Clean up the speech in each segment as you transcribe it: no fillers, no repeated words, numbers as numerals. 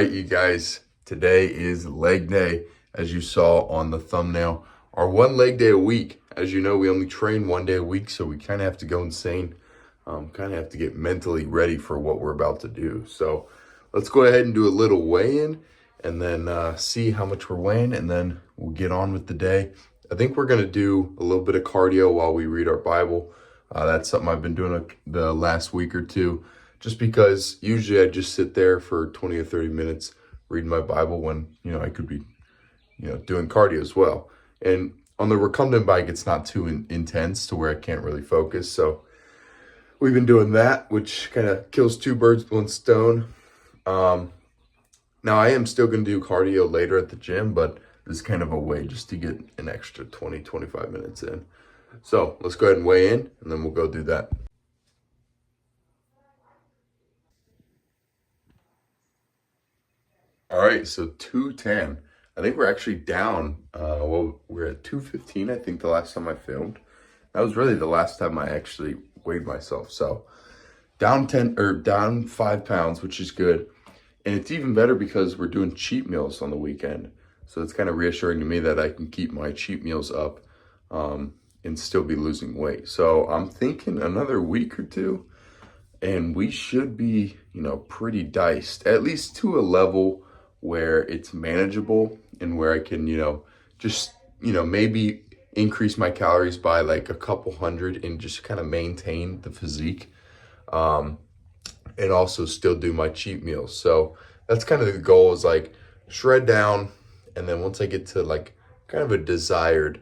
right, you guys, today is leg day, as you saw on the thumbnail. Our one leg day a week. As you know, we only train 1 day a week, so we kind of have to go insane. Kind of have to get mentally ready for what we're about to do. So let's go ahead and do a little weigh-in and then see how much we're weighing, and then we'll get on with the day. I think we're going to do a little bit of cardio while we read our Bible. That's something I've been doing the last week or two, just because usually I just sit there for 20 or 30 minutes reading my Bible when, I could be, doing cardio as well. And on the recumbent bike, it's not too intense to where I can't really focus. So we've been doing that, which kind of kills two birds with one stone. Now I am still going to do cardio later at the gym, but this is kind of a way just to get an extra 20-25 minutes in. So let's go ahead and weigh in, and then we'll go do that. All right, so 210. I think we're actually down. We're at 215, I think, the last time I filmed. That was really the last time I actually weighed myself. So down 5 pounds, which is good. And it's even better because we're doing cheat meals on the weekend. So it's kind of reassuring to me that I can keep my cheat meals up and still be losing weight. So I'm thinking another week or two, and we should be, pretty diced, at least to a level where it's manageable and where I can, maybe increase my calories by like a couple hundred and just kind of maintain the physique. And also still do my cheat meals. So that's kind of the goal, is like shred down. And then once I get to like kind of a desired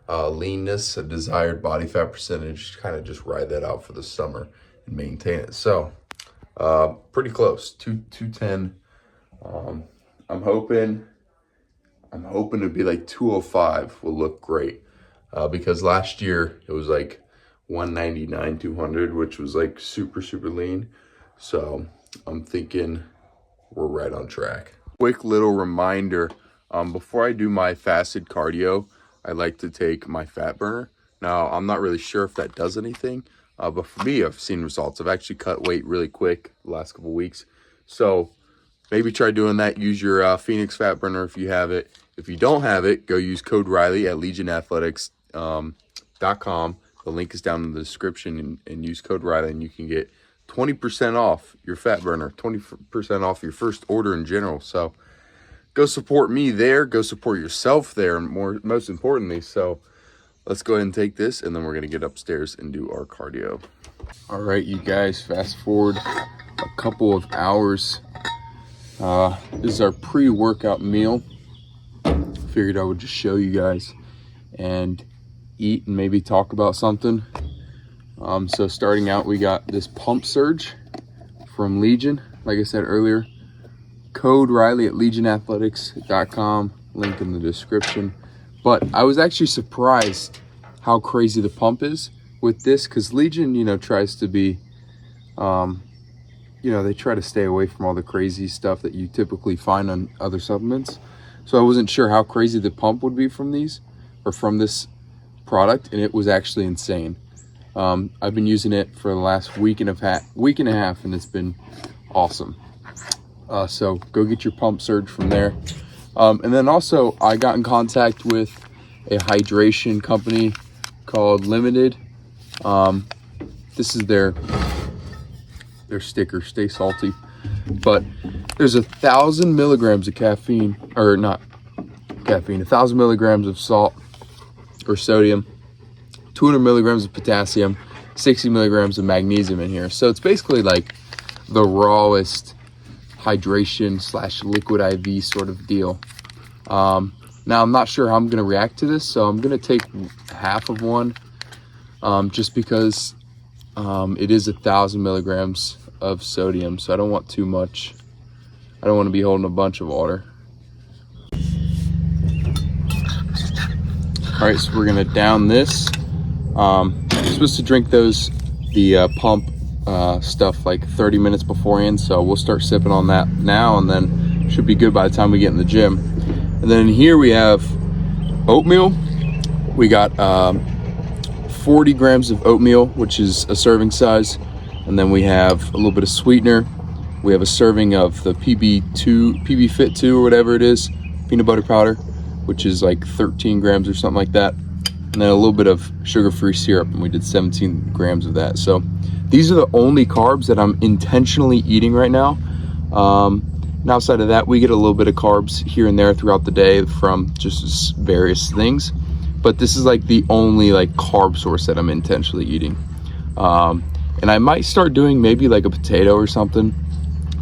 leanness, a desired body fat percentage, kind of just ride that out for the summer and maintain it. So pretty close, 210. I'm hoping to be like 205 will look great, because last year it was like 199, 200, which was like super, super lean. So I'm thinking we're right on track. Quick little reminder, before I do my fasted cardio, I like to take my fat burner. Now, I'm not really sure if that does anything, but for me, I've seen results. I've actually cut weight really quick the last couple weeks. So maybe try doing that. Use your Phoenix fat burner if you have it. If you don't have it, go use code Riley at legionathletics.com. The link is down in the description, and use code Riley, and you can get 20% off your fat burner, 20% off your first order in general. So go support me there. Go support yourself there, most importantly. So let's go ahead and take this, and then we're going to get upstairs and do our cardio. All right, you guys, fast forward a couple of hours. This is our pre-workout meal. Figured I would just show you guys and eat and maybe talk about something. So starting out, we got this pump surge from Legion. Like I said earlier, code Riley at legionathletics.com, link in the description. But I was actually surprised how crazy the pump is with this, because Legion, tries to be, they try to stay away from all the crazy stuff that you typically find on other supplements. So I wasn't sure how crazy the pump would be from these, or from this product, and it was actually insane. I've been using it for the last week and a half, and it's been awesome. So go get your pump surge from there. And then also I got in contact with a hydration company called Limited. This is their sticker, stay salty. But there's 1,000 milligrams of caffeine, or not caffeine, 1,000 milligrams of salt or sodium, 200 milligrams of potassium, 60 milligrams of magnesium in here. So it's basically like the rawest hydration / liquid IV sort of deal. Now I'm not sure how I'm going to react to this, so I'm going to take half of one, just because it is 1,000 milligrams of sodium, so I don't want too much. I don't want to be holding a bunch of water. All right, so we're going to down this. I'm supposed to drink the pump stuff like 30 minutes beforehand, so we'll start sipping on that now, and then should be good by the time we get in the gym. And then here we have oatmeal. We got 40 grams of oatmeal, which is a serving size, and then we have a little bit of sweetener, We have a serving of the PB Fit 2 or whatever it is, peanut butter powder, which is like 13 grams or something like that. And then a little bit of sugar-free syrup, and we did 17 grams of that. So these are the only carbs that I'm intentionally eating right now. And outside of that, we get a little bit of carbs here and there throughout the day from just various things. But this is like the only like carb source that I'm intentionally eating. And I might start doing maybe like a potato or something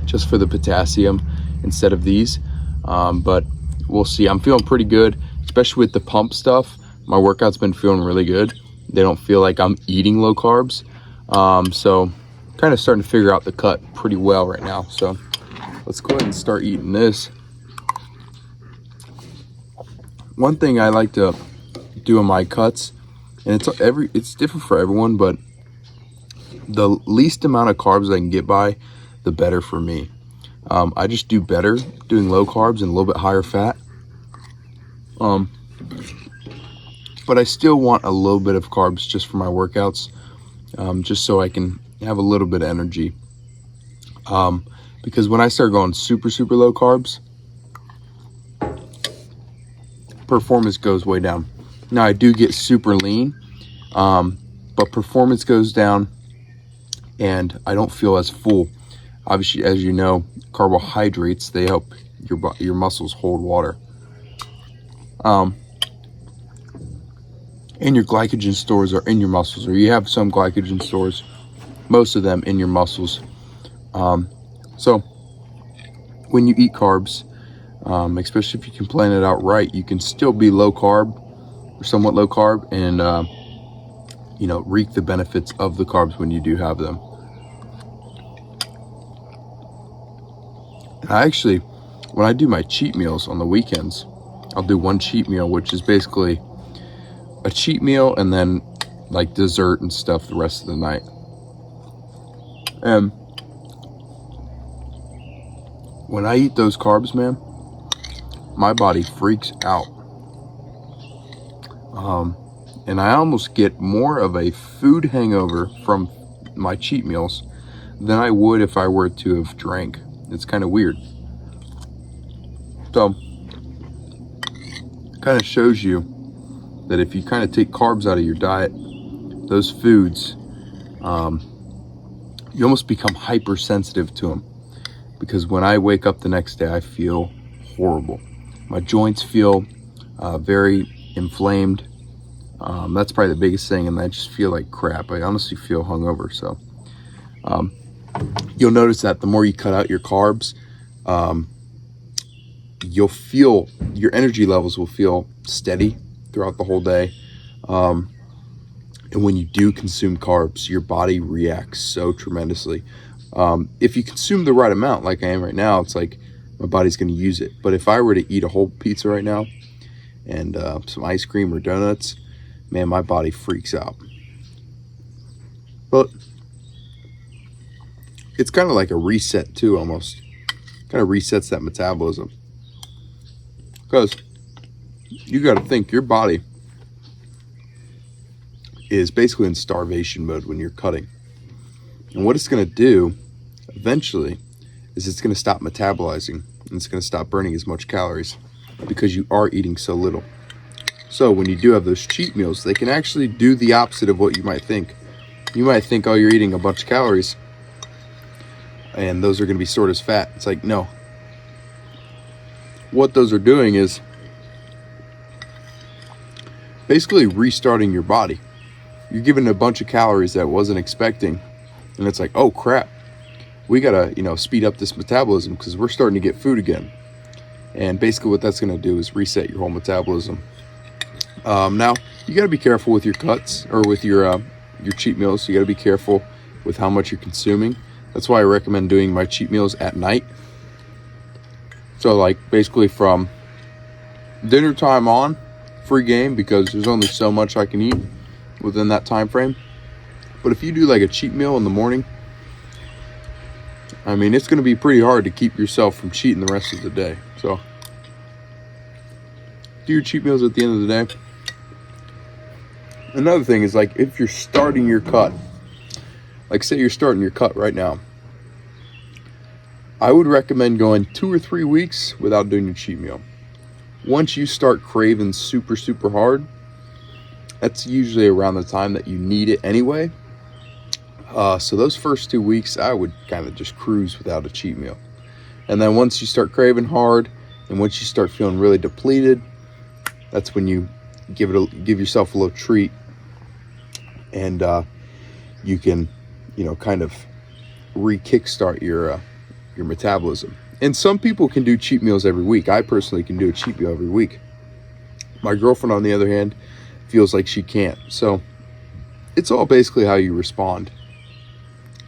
just for the potassium instead of these. But we'll see. I'm feeling pretty good, especially with the pump stuff. My workout's been feeling really good. They don't feel like I'm eating low carbs. So kind of starting to figure out the cut pretty well right now. So let's go ahead and start eating this. One thing I like to do in my cuts, and it's different for everyone, but the least amount of carbs I can get by, the better for me. I just do better doing low carbs and a little bit higher fat. But I still want a little bit of carbs just for my workouts, just so I can have a little bit of energy. Because when I start going super low carbs, performance goes way down. Now I do get super lean, but performance goes down and I don't feel as full. Obviously, as you know, carbohydrates, they help your muscles hold water. And your glycogen stores are in your muscles, or you have some glycogen stores, most of them in your muscles. So when you eat carbs, especially if you can plan it out right, you can still be low carb or somewhat low carb and, reap the benefits of the carbs when you do have them. And I actually, when I do my cheat meals on the weekends, I'll do one cheat meal, which is basically a cheat meal and then like dessert and stuff the rest of the night. And when I eat those carbs, man, my body freaks out. And I almost get more of a food hangover from my cheat meals than I would if I were to have drank. It's kind of weird. So kind of shows you that if you kind of take carbs out of your diet, those foods, you almost become hypersensitive to them. Because when I wake up the next day, I feel horrible. My joints feel very inflamed. That's probably the biggest thing, and I just feel like crap. I honestly feel hungover. So you'll notice that the more you cut out your carbs, you'll feel your energy levels will feel steady throughout the whole day. And when you do consume carbs, your body reacts so tremendously. If you consume the right amount, like I am right now, it's like my body's going to use it. But if I were to eat a whole pizza right now and some ice cream or donuts, man, my body freaks out. But it's kind of like a reset too, almost. Kind of resets that metabolism. Because you got to think your body is basically in starvation mode when you're cutting. And what it's going to do eventually is it's going to stop metabolizing and it's going to stop burning as much calories because you are eating so little. So when you do have those cheat meals, they can actually do the opposite of what you might think. You might think, oh, you're eating a bunch of calories and those are going to be stored as fat. It's like, no. What those are doing is basically restarting your body. You're given a bunch of calories that wasn't expecting. And it's like, oh crap, we gotta, speed up this metabolism because we're starting to get food again. And basically what that's gonna do is reset your whole metabolism. Now, you gotta be careful with your cuts or with your cheat meals. You gotta be careful with how much you're consuming. That's why I recommend doing my cheat meals at night. So like basically from dinner time on, free game, because there's only so much I can eat within that time frame. But if you do like a cheat meal in the morning, I mean, it's going to be pretty hard to keep yourself from cheating the rest of the day. So do your cheat meals at the end of the day. Another thing is like if you're starting your cut, like say you're starting your cut right now, I would recommend going 2 or 3 weeks without doing your cheat meal. Once you start craving super, super hard, that's usually around the time that you need it anyway. So those first 2 weeks, I would kind of just cruise without a cheat meal. And then once you start craving hard, and once you start feeling really depleted, that's when you give yourself a little treat, and you can, kind of re-kickstart your metabolism. And some people can do cheat meals every week. I personally can do a cheat meal every week. My girlfriend, on the other hand, feels like she can't. So it's all basically how you respond.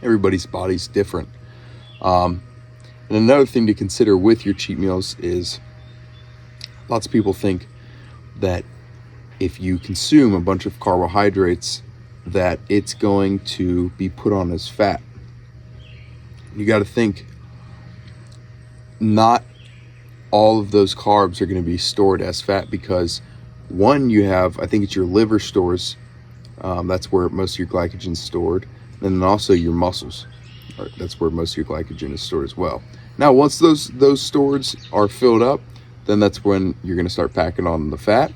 Everybody's body's different. And another thing to consider with your cheat meals is lots of people think that if you consume a bunch of carbohydrates, that it's going to be put on as fat. You got to think, not all of those carbs are going to be stored as fat, because one, you have, I think it's your liver stores, that's where most of your glycogen is stored, and then also your muscles, that's where most of your glycogen is stored as well. Now, once those stores are filled up, then that's when you're going to start packing on the fat.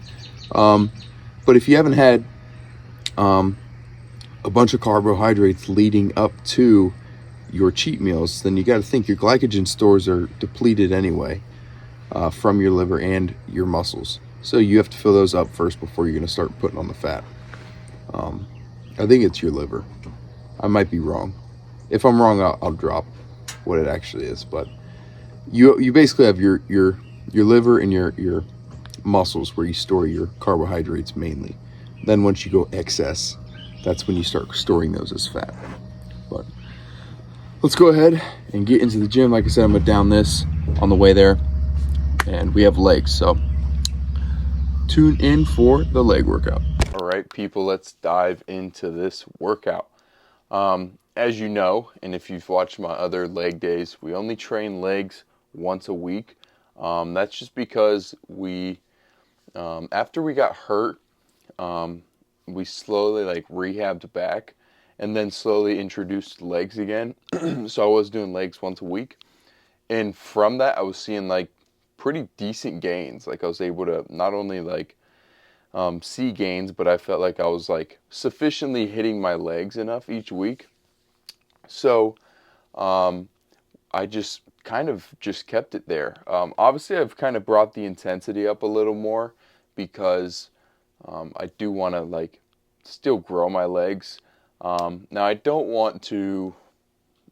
But if you haven't had a bunch of carbohydrates leading up to your cheat meals, then you got to think your glycogen stores are depleted anyway, from your liver and your muscles. So you have to fill those up first before you're going to start putting on the fat. I think it's your liver. I might be wrong. If I'm wrong, I'll drop what it actually is. But you basically have your liver and your muscles where you store your carbohydrates mainly. Then once you go excess, that's when you start storing those as fat. But let's go ahead and get into the gym. Like I said, I'm gonna down this on the way there, and we have legs, so tune in for the leg workout. All right, people, let's dive into this workout. As you know, and if you've watched my other leg days, we only train legs once a week. That's just because we, after we got hurt, we slowly rehabbed back, and then slowly introduced legs again. So I was doing legs once a week, and from that I was seeing pretty decent gains. I was able to not only see gains, but I felt like I was sufficiently hitting my legs enough each week. So I just kind of kept it there. Obviously I've kind of brought the intensity up a little more, because I do want to still grow my legs. Now I don't want to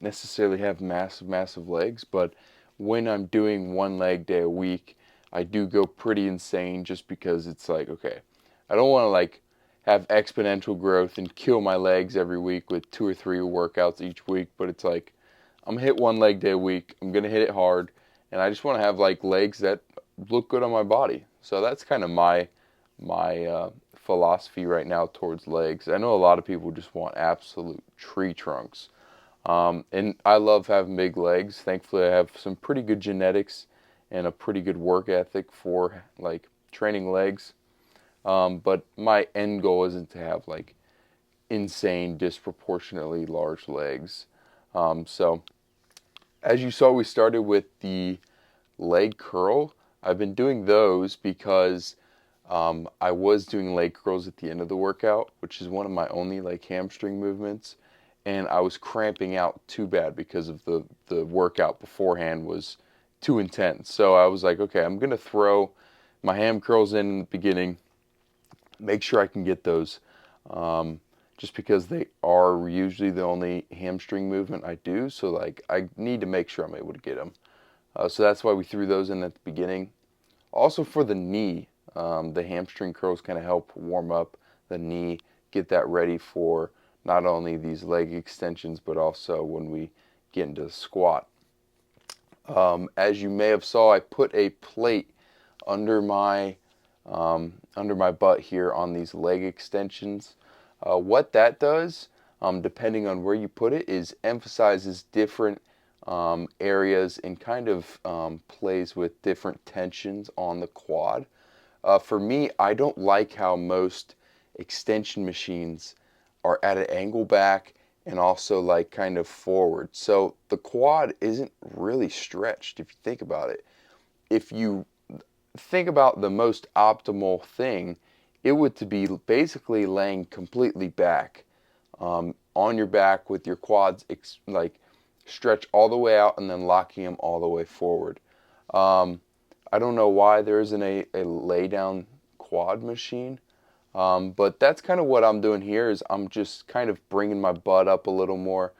necessarily have massive legs, but when I'm doing one leg day a week, I do go pretty insane, just because it's okay, I don't want to have exponential growth and kill my legs every week with 2 or 3 workouts each week. But it's I'm gonna hit one leg day a week, I'm gonna hit it hard, and I just want to have legs that look good on my body. So that's kind of my philosophy right now towards legs. I know a lot of people just want absolute tree trunks, and I love having big legs. Thankfully I have some pretty good genetics and a pretty good work ethic for training legs, but my end goal isn't to have insane disproportionately large legs. So as you saw, we started with the leg curl. I've been doing those because I was doing leg curls at the end of the workout, which is one of my only hamstring movements, and I was cramping out too bad because of the workout beforehand was too intense. So I was okay, I'm gonna throw my ham curls in the beginning, make sure I can get those, just because they are usually the only hamstring movement I do. So I need to make sure I'm able to get them. So that's why we threw those in at the beginning. Also for the knee, the hamstring curls kind of help warm up the knee, get that ready for not only these leg extensions, but also when we get into the squat. As you may have saw, I put a plate under my butt here on these leg extensions. What that does, depending on where you put it, is emphasizes different areas and kind of plays with different tensions on the quad. For me, I don't like how most extension machines are at an angle back and also like kind of forward. So the quad isn't really stretched if you think about it. If you think about the most optimal thing, it would to be basically laying completely back, on your back with your quads like stretch all the way out and then locking them all the way forward. I don't know why there isn't a lay down quad machine. But that's kind of what I'm doing here is I'm just kind of bringing my butt up a little more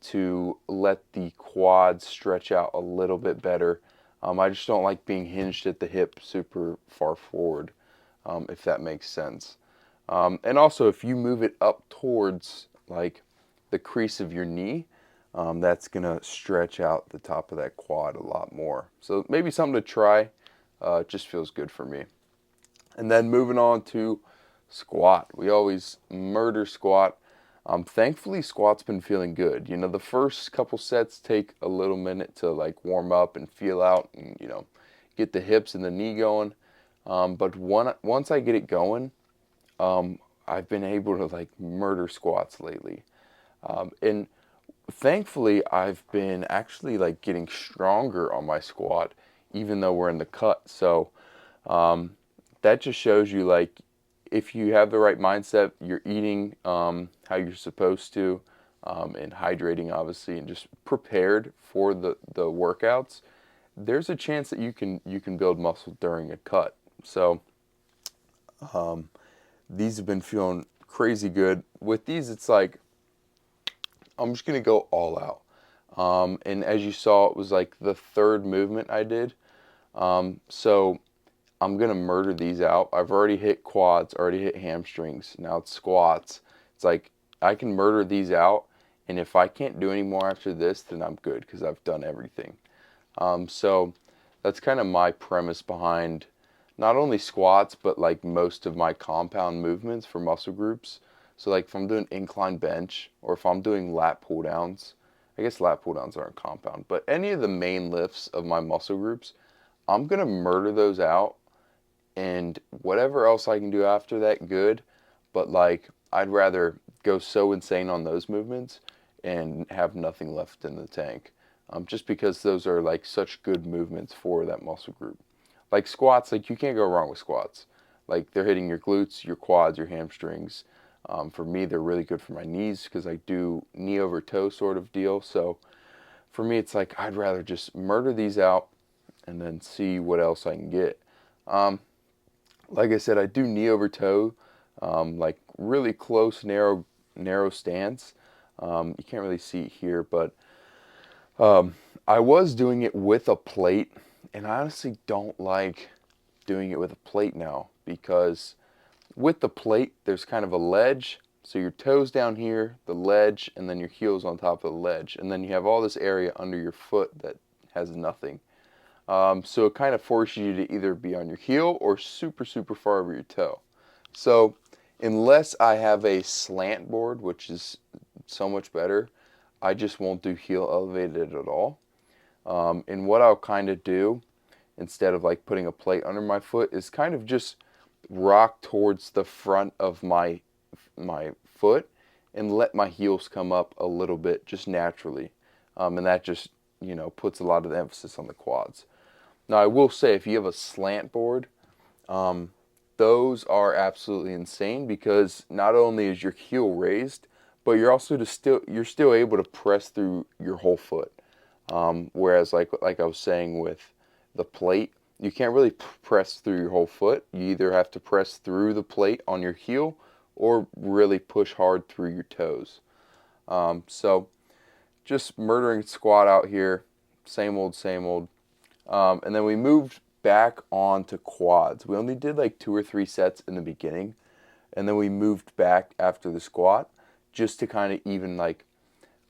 to let the quads stretch out a little bit better. I just don't like being hinged at the hip super far forward, if that makes sense. And also, if you move it up towards like the crease of your knee, that's going to stretch out the top of that quad a lot more. So maybe something to try. It just feels good for me. And then moving on to squat. We always murder squat. Thankfully, squat's been feeling good. You know, the first couple sets take a little minute to like warm up and feel out and, you know, get the hips and the knee going. But once I get it going, I've been able to like murder squats lately. And thankfully, I've been actually like getting stronger on my squat, even though we're in the cut. So that just shows you like if you have the right mindset, you're eating how you're supposed to, and hydrating obviously, and just prepared for the workouts. There's a chance that you can build muscle during a cut. So these have been feeling crazy good. With these, it's like I'm just gonna go all out. And as you saw, it was like the third movement I did. So I'm going to murder these out. I've already hit quads, already hit hamstrings. Now it's squats. It's like I can murder these out. And if I can't do any more after this, then I'm good because I've done everything. So that's kind of my premise behind not only squats, but like most of my compound movements for muscle groups. So like if I'm doing incline bench or if I'm doing lat pull downs, I guess lat pull downs aren't compound, but any of the main lifts of my muscle groups, I'm going to murder those out, and whatever else I can do after that, good. But like, I'd rather go so insane on those movements and have nothing left in the tank. Just because those are like such good movements for that muscle group. Like squats, like you can't go wrong with squats. Like they're hitting your glutes, your quads, your hamstrings. For me, they're really good for my knees because I do knee over toe sort of deal. So for me, it's like I'd rather just murder these out and then see what else I can get. Like I said, I do knee over toe, like really close, narrow stance. You can't really see it here, but I was doing it with a plate, and I honestly don't like doing it with a plate now because with the plate, there's kind of a ledge. So your toes down here, the ledge, and then your heels on top of the ledge. And then you have all this area under your foot that has nothing. So it kind of forces you to either be on your heel or super, super far over your toe. So unless I have a slant board, which is so much better, I just won't do heel elevated at all. And what I'll kind of do, instead of like putting a plate under my foot, is kind of just rock towards the front of my foot and let my heels come up a little bit just naturally. And that just, puts a lot of the emphasis on the quads. Now, I will say, if you have a slant board, those are absolutely insane because not only is your heel raised, but you're also still able to press through your whole foot. Whereas, like I was saying with the plate, you can't really press through your whole foot. You either have to press through the plate on your heel or really push hard through your toes. So, just murdering squat out here, same old, same old. And then we moved back on to quads. We only did like 2 or 3 sets in the beginning, and then we moved back after the squat just to kind of even like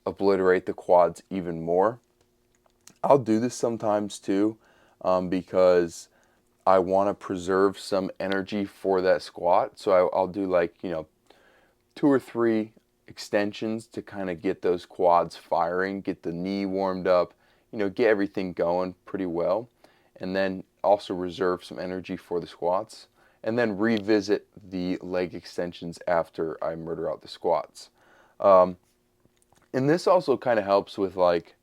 obliterate the quads even more. I'll do this sometimes too, because I want to preserve some energy for that squat. So I'll do like, 2 or 3 extensions to kind of get those quads firing, get the knee warmed up, get everything going pretty well, and then also reserve some energy for the squats, and then revisit the leg extensions after I murder out the squats. And this also kind of helps with like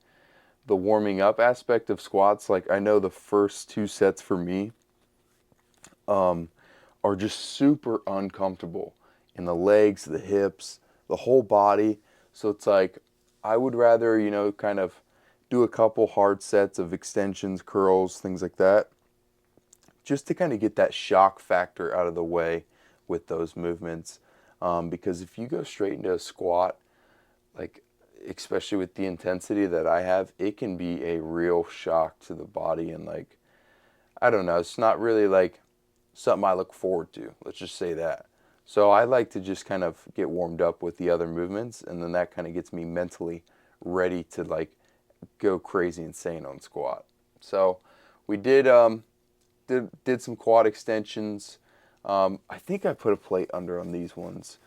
the warming up aspect of squats. Like I know the first 2 sets for me are just super uncomfortable in the legs, the hips, the whole body. So it's like I would rather, you know, kind of do a couple hard sets of extensions, curls, things like that, just to kind of get that shock factor out of the way with those movements. Because if you go straight into a squat, like especially with the intensity that I have, it can be a real shock to the body. And like, I don't know, it's not really like something I look forward to. Let's just say that. So I like to just kind of get warmed up with the other movements, and then that kind of gets me mentally ready to like go crazy insane on squat. So we did some quad extensions. I think I put a plate under on these ones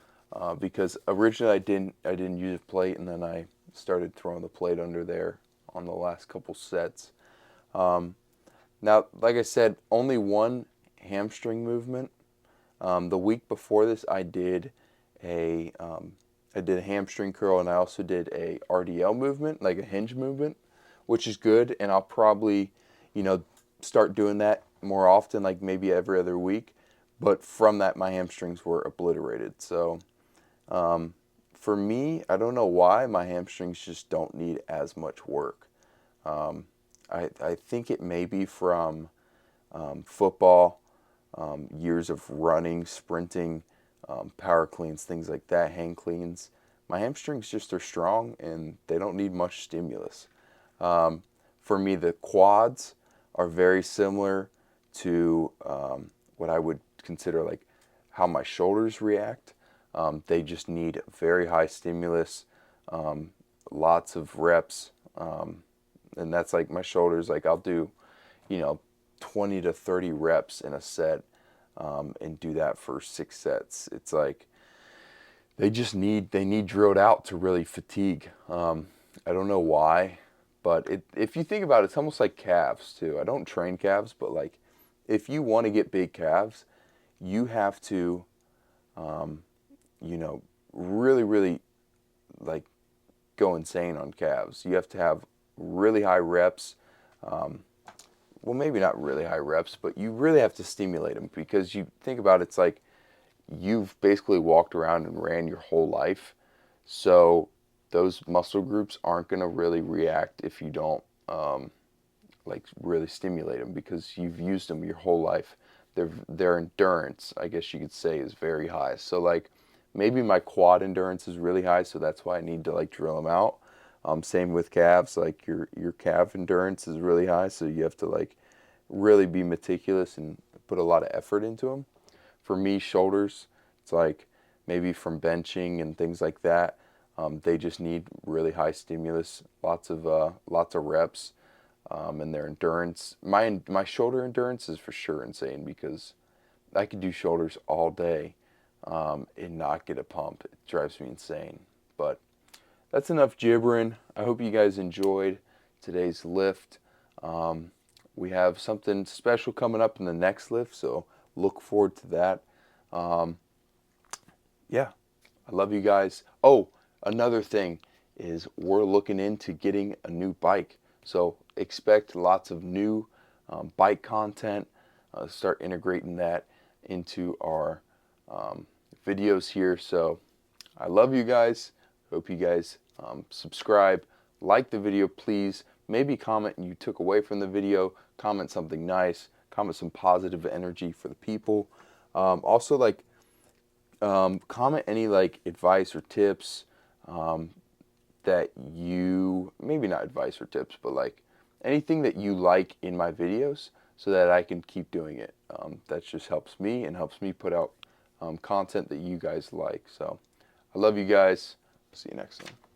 because originally I didn't use a plate, and then I started throwing the plate under there on the last couple sets. Now, like I said, only one hamstring movement. The week before this, I did a hamstring curl, and I also did a RDL movement, like a hinge movement, which is good. And I'll probably, you know, start doing that more often, like maybe every other week. But from that, my hamstrings were obliterated. So for me, I don't know why my hamstrings just don't need as much work. I think it may be from football, years of running, sprinting, power cleans, things like that, hang cleans. My hamstrings just are strong and they don't need much stimulus. For me, the quads are very similar to what I would consider like how my shoulders react. They just need very high stimulus, lots of reps, and that's like my shoulders. Like I'll do, you know, 20 to 30 reps in a set, and do that for 6 sets. It's like they need drilled out to really fatigue. I don't know why, but if you think about it, it's almost like calves too. I don't train calves, but like if you want to get big calves, you have to, you know, really like go insane on calves. You have to have really high reps. Well, maybe not really high reps, but you really have to stimulate them, because you think about it, it's like you've basically walked around and ran your whole life. So those muscle groups aren't going to really react if you don't like really stimulate them, because you've used them your whole life. Their endurance, I guess you could say, is very high. So like maybe my quad endurance is really high, so that's why I need to like drill them out. Same with calves, like your calf endurance is really high, so you have to like really be meticulous and put a lot of effort into them. For me, shoulders, it's like maybe from benching and things like that. They just need really high stimulus, lots of reps, and their endurance. My shoulder endurance is for sure insane, because I could do shoulders all day and not get a pump. It drives me insane. But that's enough gibbering. I hope you guys enjoyed today's lift. We have something special coming up in the next lift, so look forward to that. Yeah, I love you guys. Oh, another thing is we're looking into getting a new bike. So expect lots of new bike content. Start integrating that into our videos here. So I love you guys. Hope you guys subscribe, like the video, please. Maybe comment you took away from the video. Comment something nice. Comment some positive energy for the people. Also, like, comment any like advice or tips that you, maybe not advice or tips, but like anything that you like in my videos, so that I can keep doing it. That just helps me and helps me put out content that you guys like. So I love you guys. See you next time.